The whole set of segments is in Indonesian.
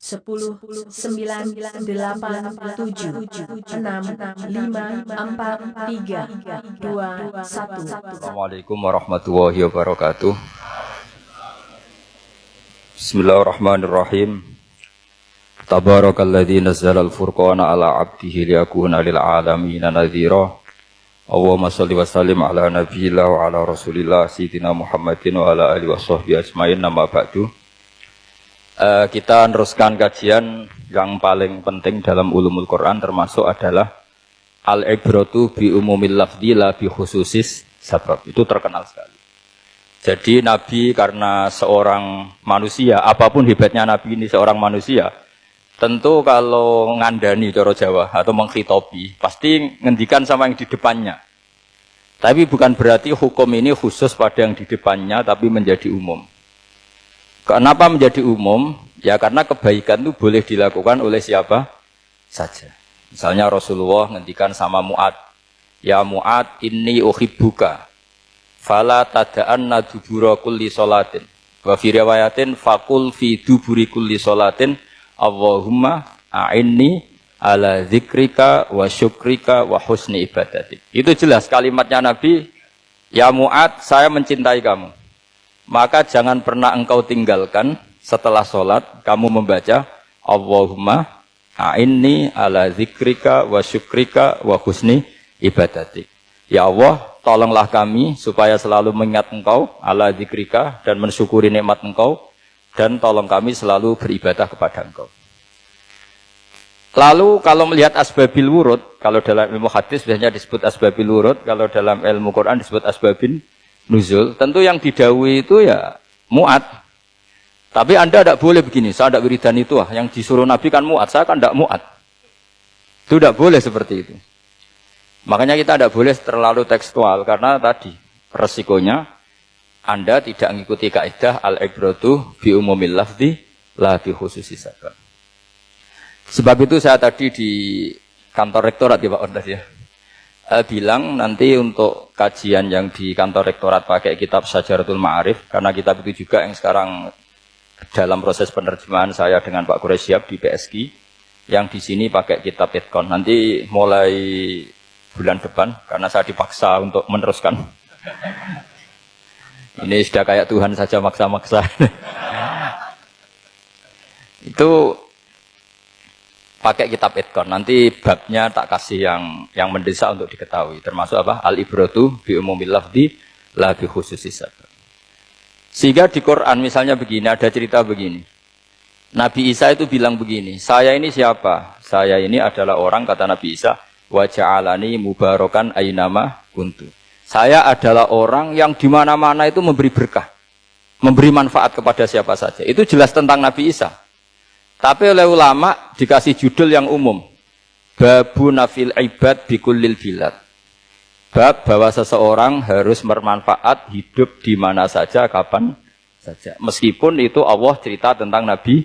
10, 9, 8, 7, 6, 5, 4, 3, 2, 1. Assalamualaikum warahmatullahi wabarakatuh. Bismillahirrahmanirrahim. Tabarakalladzi nazzala al-furqana ala 'abdihi liyakuna lil 'alamina nadhira. Allahumma shalli wa sallim ala nabiyyina wa ala rasulillah sayyidina Muhammadin wa ala alihi washabbihi ajmain. Nama ba'du. Kita meneruskan kajian yang paling penting dalam ulumul Quran termasuk adalah al-ibratu bi umumil lafzi la bi khususis sabab. Itu terkenal sekali. Jadi Nabi karena seorang manusia, apapun hebatnya Nabi ini seorang manusia, tentu kalau ngandani cara Jawa atau menghitopi pasti ngendikan sama yang di depannya. Tapi bukan berarti hukum ini khusus pada yang di depannya tapi menjadi umum. Kenapa menjadi umum? Ya karena kebaikan itu boleh dilakukan oleh siapa saja. Misalnya Rasulullah ngendikan sama Mu'ad, ya Mu'ad inni uhibbuka fala tada'anna dubura kulli sholatin. Wa fi riwayatin faqul fi duburi kulli sholatin Allahumma a'inni ala dzikrika wa syukrika wa husni ibadatik. Itu jelas kalimatnya Nabi, ya Mu'ad saya mencintai kamu. Maka jangan pernah engkau tinggalkan setelah sholat kamu membaca Allahumma a'inni ala dzikrika wa syukrika wa husni ibadatik. Ya Allah, tolonglah kami supaya selalu mengingat engkau ala dzikrika dan mensyukuri nikmat engkau, dan tolong kami selalu beribadah kepada engkau. Lalu kalau melihat asbabil wurud, kalau dalam ilmu hadis biasanya disebut asbabil wurud, kalau dalam ilmu Quran disebut asbabin nuzul, tentu yang didhawuhi itu ya Mu'ad. Tapi Anda tidak boleh begini, saya tidak wiridan itu yang disuruh Nabi kan Mu'ad, saya kan tidak Mu'ad. Itu tidak boleh seperti itu. Makanya kita tidak boleh terlalu tekstual, karena tadi resikonya Anda tidak mengikuti kaidah al-ibratu bi umumil lafzi la bi khususi sabab. Sebab itu saya tadi di kantor rektorat ya Pak Ondas ya, bilang nanti untuk kajian yang di kantor rektorat pakai kitab Syajaratul Ma'arif, karena kitab itu juga yang sekarang dalam proses penerjemahan saya dengan Pak Quraisyab di PSG, yang di sini pakai kitab Itqan. Nanti mulai bulan depan, karena saya dipaksa untuk meneruskan. Ini sudah kayak Tuhan saja maksa-maksa. Itu pakai kitab Itqan. Nanti babnya tak kasih yang mendesak untuk diketahui. Termasuk apa? Al-ibratu bi umumil lafzi la bi khususi sabab. Sehingga di Quran misalnya begini, ada cerita begini. Nabi Isa itu bilang begini, saya ini siapa? Saya ini adalah orang, kata Nabi Isa, wa ja'alani mubarakan aynama kuntu. Saya adalah orang yang di mana-mana itu memberi berkah, memberi manfaat kepada siapa saja. Itu jelas tentang Nabi Isa. Tapi oleh ulama dikasih judul yang umum. Babu nafil ibad bikullil bilad. Bab bahwa seseorang harus bermanfaat hidup di mana saja, kapan saja. Meskipun itu Allah cerita tentang Nabi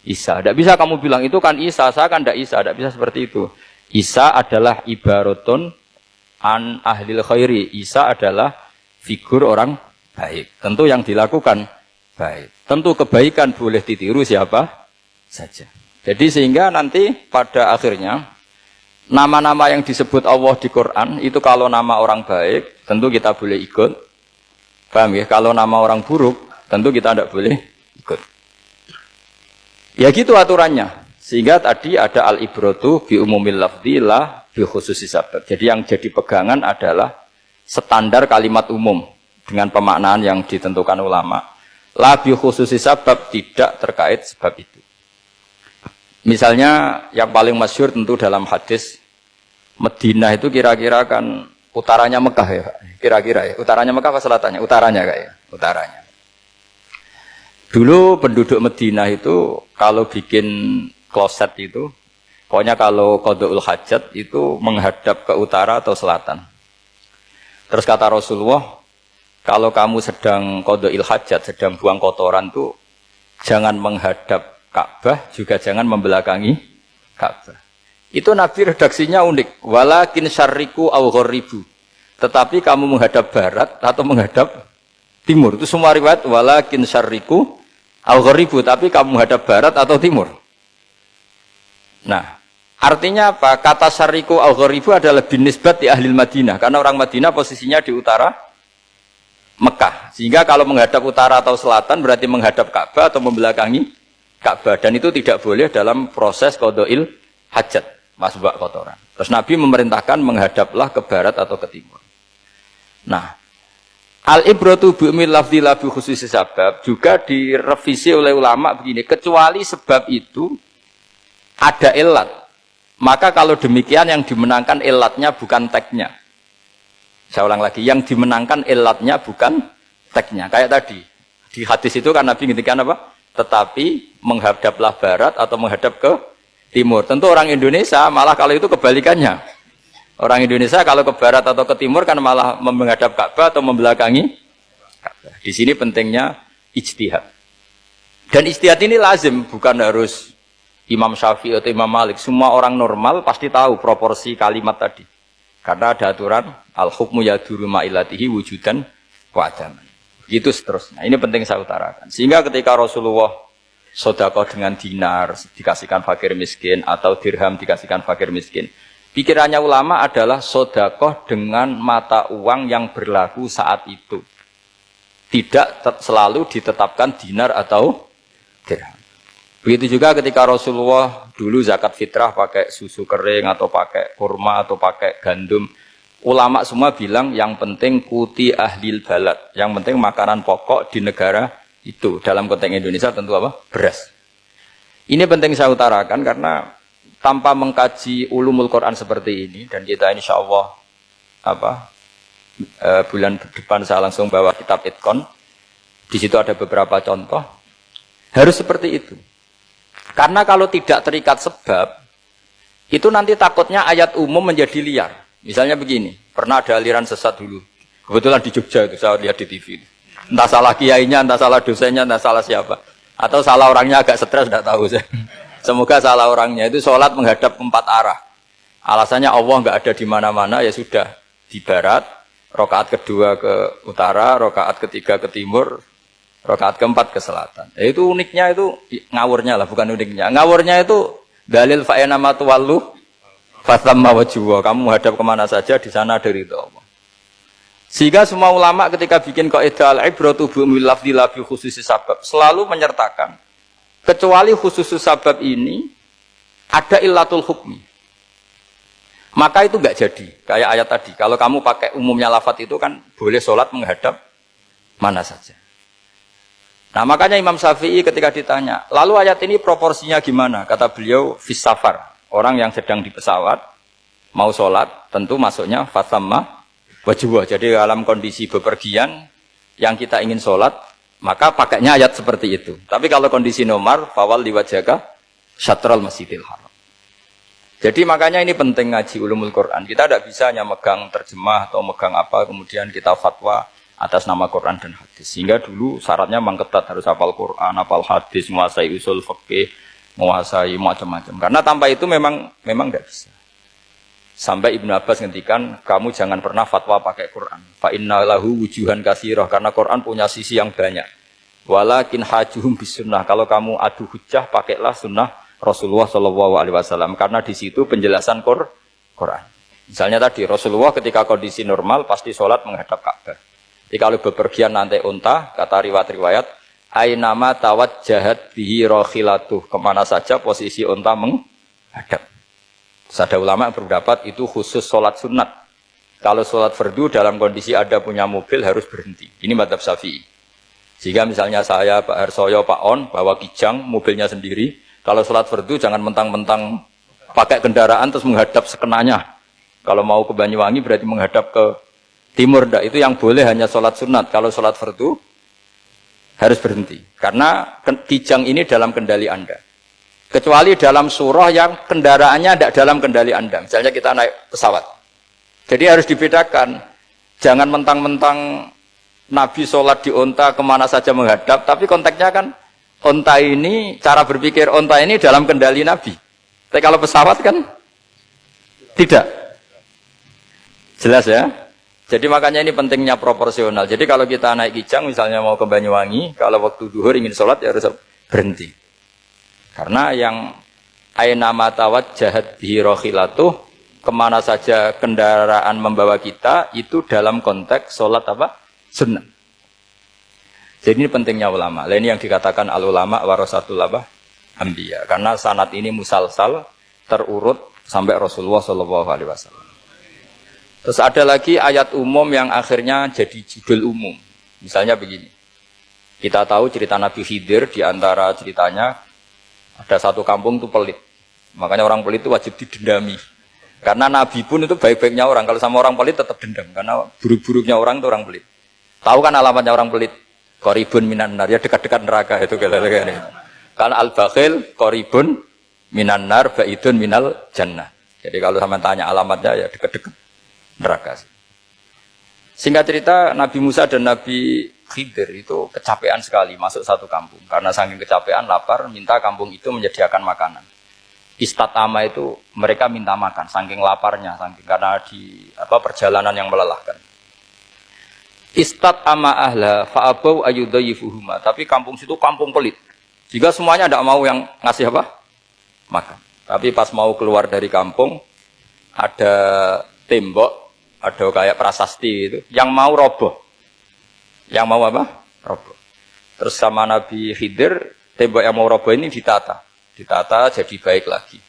Isa. Tidak bisa kamu bilang itu kan Isa, saya kan tidak Isa. Tidak bisa seperti itu. Isa adalah ibaratun an ahlil khairi. Isa adalah figur orang baik. Tentu yang dilakukan baik. Tentu kebaikan boleh ditiru siapa saja. Jadi sehingga nanti pada akhirnya nama-nama yang disebut Allah di Quran itu kalau nama orang baik tentu kita boleh ikut. Paham ya? Kalau nama orang buruk tentu kita tidak boleh ikut. Ya gitu aturannya. Sehingga tadi ada al-ibratu bi umumil lafzi la bi khususi sabab. Jadi yang jadi pegangan adalah standar kalimat umum dengan pemaknaan yang ditentukan ulama. La bi khususi sabab, tidak terkait sebab itu. Misalnya yang paling masyhur tentu dalam hadis Madinah itu kira-kira kan utaranya Mekah ya Pak. Kira-kira ya. Utaranya Mekah apa selatannya? Utaranya kayak. Utaranya. Dulu penduduk Madinah itu kalau bikin kloset itu, pokoknya kalau qada'ul hajat itu menghadap ke utara atau selatan. Terus kata Rasulullah, kalau kamu sedang qada'il hajat, sedang buang kotoran tuh jangan menghadap Ka'bah, juga jangan membelakangi Ka'bah. Itu Nabi redaksinya unik. Walakin syarriku aw gharibu. Tetapi kamu menghadap barat atau menghadap timur. Itu semua riwayat walakin syarriku aw gharibu, tapi kamu menghadap barat atau timur. Nah, artinya apa? Kata syariku al-gharibu adalah binisbat di ahli Madinah. Karena orang Madinah posisinya di utara Mekah. Sehingga kalau menghadap utara atau selatan berarti menghadap Ka'bah atau membelakangi Ka'bah. Dan itu tidak boleh dalam proses qada'il hajat, masbak kotoran. Terus Nabi memerintahkan menghadaplah ke barat atau ke timur. Nah, al-ibratu bi'umil lafzi la bi khususi sabab juga direvisi oleh ulama begini, kecuali sebab itu ada ilat. Maka kalau demikian yang dimenangkan ilatnya bukan teknya. Saya ulang lagi, yang dimenangkan ilatnya bukan teknya. Kayak tadi, di hadis itu kan Nabi ngintikan apa? Tetapi menghadaplah barat atau menghadap ke timur. Tentu orang Indonesia malah kalau itu kebalikannya. Orang Indonesia kalau ke barat atau ke timur kan malah menghadap Ka'bah atau membelakangi Ka'bah. Di sini pentingnya ijtihad. Dan ijtihad ini lazim, bukan harus Imam Syafi'i atau Imam Malik. Semua orang normal pasti tahu proporsi kalimat tadi. Karena ada aturan al-hukmu yaduru ma'ilatihi wujudan wa adaman. Gitu seterusnya. Ini penting saya utarakan. Sehingga ketika Rasulullah sedekah dengan dinar dikasihkan fakir miskin atau dirham dikasihkan fakir miskin. Pikirannya ulama adalah sedekah dengan mata uang yang berlaku saat itu. Tidak selalu ditetapkan dinar atau dirham. Begitu juga ketika Rasulullah dulu zakat fitrah pakai susu kering atau pakai kurma atau pakai gandum. Ulama semua bilang yang penting kuti ahlil balad. Yang penting makanan pokok di negara itu. Dalam konteks Indonesia tentu apa? Beras. Ini penting saya utarakan karena tanpa mengkaji ulumul Quran seperti ini, dan kita insya Allah bulan depan saya langsung bawa kitab Itqan. Di situ ada beberapa contoh. Harus seperti itu. Karena kalau tidak terikat sebab, itu nanti takutnya ayat umum menjadi liar. Misalnya begini, pernah ada aliran sesat dulu. Kebetulan di Jogja itu saya lihat di TV. Entah salah kiainya, entah salah dosennya, entah salah siapa. Atau salah orangnya agak stres, tidak tahu saya. Semoga salah orangnya itu sholat menghadap 4 arah. Alasannya Allah nggak ada di mana-mana, ya sudah. Di barat, rakaat kedua ke utara, rakaat ketiga ke timur, rakaat keempat ke selatan. Itu uniknya itu, ngawurnya lah, bukan uniknya. Ngawurnya itu dalil fa'ena matuwallu fatamma wajhuwa. Kamu hadap kemana saja, di sana ada ridho Allah. Sehingga semua ulama ketika bikin kaidah al-ibratu bi'umil lafzi la bi khususi sabab selalu menyertakan kecuali khususus sabab ini ada illatul hukmi. Maka itu enggak jadi. Kayak ayat tadi, kalau kamu pakai umumnya lafaz itu kan boleh sholat menghadap mana saja. Nah, makanya Imam Syafi'i ketika ditanya, lalu ayat ini proporsinya gimana? Kata beliau, fis safar. Orang yang sedang di pesawat mau sholat, tentu masuknya fatamma wajibah. Jadi dalam kondisi bepergian yang kita ingin sholat, maka pakainya ayat seperti itu. Tapi kalau kondisi nomor, fawal liwajaka syatral masjidil haram. Jadi makanya ini penting ngaji ulumul Quran. Kita tidak bisa hanya megang terjemah atau megang apa, kemudian kita fatwa atas nama Quran dan hadis. Sehingga dulu syaratnya memang ketat, harus hafal Quran, hafal hadis, menguasai usul fikih, menguasai macam-macam. Karena tanpa itu memang tidak bisa. Sampai Ibnu Abbas ngendikan, kamu jangan pernah fatwa pakai Quran. Fa inna lahu wujuhan katsirah, karena Quran punya sisi yang banyak. Walakin hajuhum bisunnah. Kalau kamu adu hujjah, pakailah sunnah Rasulullah SAW, karena di situ penjelasan Quran. Misalnya tadi Rasulullah ketika kondisi normal pasti sholat menghadap Ka'bah. Jadi kalau bepergian nanti unta, kata riwayat-riwayat, ainama tawajjahat bihi rakhilatuh, kemana saja posisi unta menghadap. Ada ulama yang berpendapat itu khusus sholat sunat. Kalau sholat fardu dalam kondisi ada punya mobil harus berhenti. Ini madzhab Syafi'i. Sehingga misalnya saya, Pak Harsoyo, Pak On, bawa kijang, mobilnya sendiri. Kalau sholat fardu jangan mentang-mentang pakai kendaraan terus menghadap sekenanya. Kalau mau ke Banyuwangi berarti menghadap ke timur. Nah, itu yang boleh hanya sholat sunat. Kalau sholat fardu harus berhenti. Karena kijang ini dalam kendali Anda. Kecuali dalam surah yang kendaraannya tidak dalam kendali Anda. Misalnya kita naik pesawat. Jadi harus dibedakan. Jangan mentang-mentang Nabi sholat di unta kemana saja menghadap. Tapi konteksnya kan unta ini, cara berpikir unta ini dalam kendali Nabi. Tapi kalau pesawat kan tidak. Jelas ya? Jadi makanya ini pentingnya proporsional. Jadi kalau kita naik kijang misalnya mau ke Banyuwangi, kalau waktu duhur ingin sholat ya harus berhenti. Karena yang aina matawajjahat bihi rakhilatuh, kemana saja kendaraan membawa kita, itu dalam konteks sholat apa? Sunnah. Jadi ini pentingnya ulama. Ini yang dikatakan al-ulama warasatul apa? Anbiya. Karena sanad ini musalsal, terurut sampai Rasulullah SAW. Terus ada lagi ayat umum yang akhirnya jadi judul umum. Misalnya begini. Kita tahu cerita Nabi Khidir, di antara ceritanya ada satu kampung itu pelit. Makanya orang pelit itu wajib didendami. Karena Nabi pun itu baik-baiknya orang. Kalau sama orang pelit tetap dendam. Karena buruk-buruknya orang itu orang pelit. Tahu kan alamatnya orang pelit? Qoribun minan nar, ya dekat-dekat neraka itu. Karena al-bakhil qoribun minan nar, ba'idun minal jannah. Jadi kalau sama tanya alamatnya ya dekat-dekat neraka. Singkat cerita, Nabi Musa dan Nabi Khidir itu kecapean sekali masuk satu kampung. Karena saking kecapean, lapar, minta kampung itu menyediakan makanan. Istatama itu mereka minta makan, saking laparnya, karena di perjalanan yang melelahkan. Istatama ahla fa'abau ayyudayifuhuma. Tapi kampung situ kampung pelit. Jika semuanya tidak mau yang ngasih apa? Makan. Tapi pas mau keluar dari kampung, ada tembok, ada kayak prasasti itu, yang mau roboh. Yang mau apa? Roboh. Terus sama Nabi Khidir, tembok yang mau roboh ini ditata. Ditata jadi baik lagi.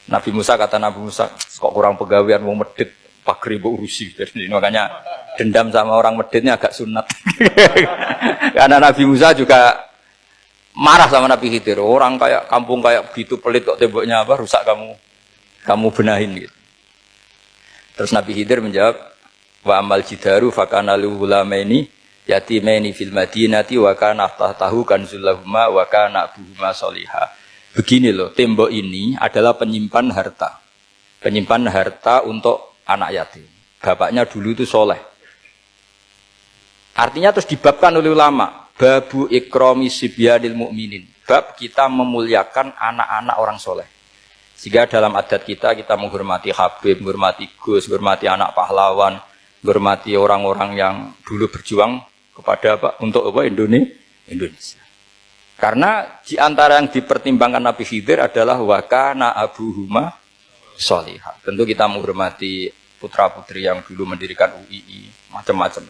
Nabi Musa kata Nabi Musa, kok kurang pegawaian mau medit, pagri bu urusi. Jadi makanya dendam sama orang meditnya agak sunat. Karena Nabi Musa juga marah sama Nabi Khidir. Orang kayak kampung kayak begitu pelit kok temboknya apa rusak kamu benahin gitu. Terus Nabi Khidir menjawab, wa amal jidaru fakana luhulamaini yatimaini fil madinati wa kana tahtahu kanzul lahuma wa kana abuhuma sholihah. Begini loh, tembok ini adalah penyimpan harta. Penyimpan harta untuk anak yatim. Bapaknya dulu itu soleh. Artinya terus dibabkan oleh ulama, babu ikrami sibyanil mu'minin. Bab kita memuliakan anak-anak orang soleh. Sehingga dalam adat kita menghormati Habib, menghormati Gus, menghormati anak pahlawan, menghormati orang-orang yang dulu berjuang kepada untuk Indonesia. Karena di antara yang dipertimbangkan Nabi Khidir adalah wakana abuhuma sholihah. Tentu kita menghormati putra-putri yang dulu mendirikan UII, macam-macam.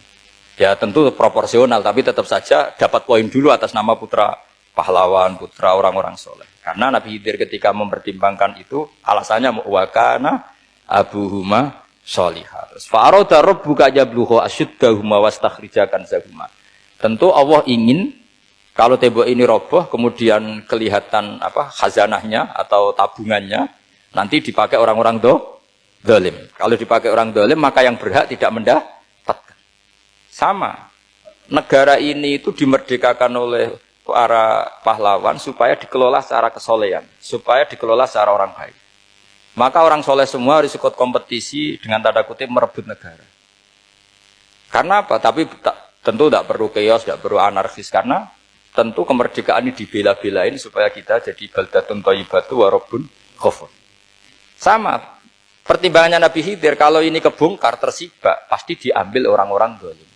Ya tentu proporsional, tapi tetap saja dapat poin dulu atas nama putra pahlawan, putra orang-orang soleh. Karena Nabi Khidir ketika mempertimbangkan itu, alasannya wakana abuhuma sholihah. Fa'aroda rabbuka yablughu ashuddahuma wastakhrijakan zahuma. Tentu Allah ingin kalau tembok ini roboh, kemudian kelihatan khazanahnya atau tabungannya, nanti dipakai orang-orang zalim. Kalau dipakai orang zalim, maka yang berhak tidak mendapatkan. Sama, negara ini itu dimerdekakan oleh para pahlawan supaya dikelola secara kesolehan, supaya dikelola secara orang baik. Maka orang soleh semua harus ikut kompetisi dengan tanda kutip merebut negara. Karena apa? Tapi tentu tidak perlu chaos, tidak perlu anarkis, karena tentu kemerdekaan ini dibela-belain supaya kita jadi baldatun thayyibatu wa rabbun ghafur. Sama, pertimbangannya Nabi Khidir, kalau ini kebongkar, tersibak, pasti diambil orang-orang zalim.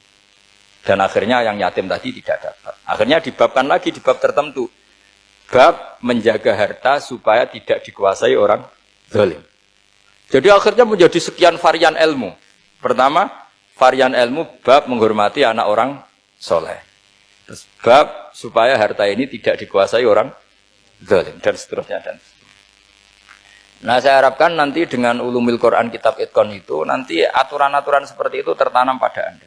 Dan akhirnya yang yatim tadi tidak dapat. Akhirnya dibabkan lagi di bab tertentu. Bab menjaga harta supaya tidak dikuasai orang zalim. Jadi akhirnya menjadi sekian varian ilmu. Pertama, varian ilmu bab menghormati anak orang soleh. Terus bab supaya harta ini tidak dikuasai orang zalim dan seterusnya dan seterusnya. Nah, saya harapkan nanti dengan ulumul Quran kitab Itqan itu nanti aturan-aturan seperti itu tertanam pada Anda.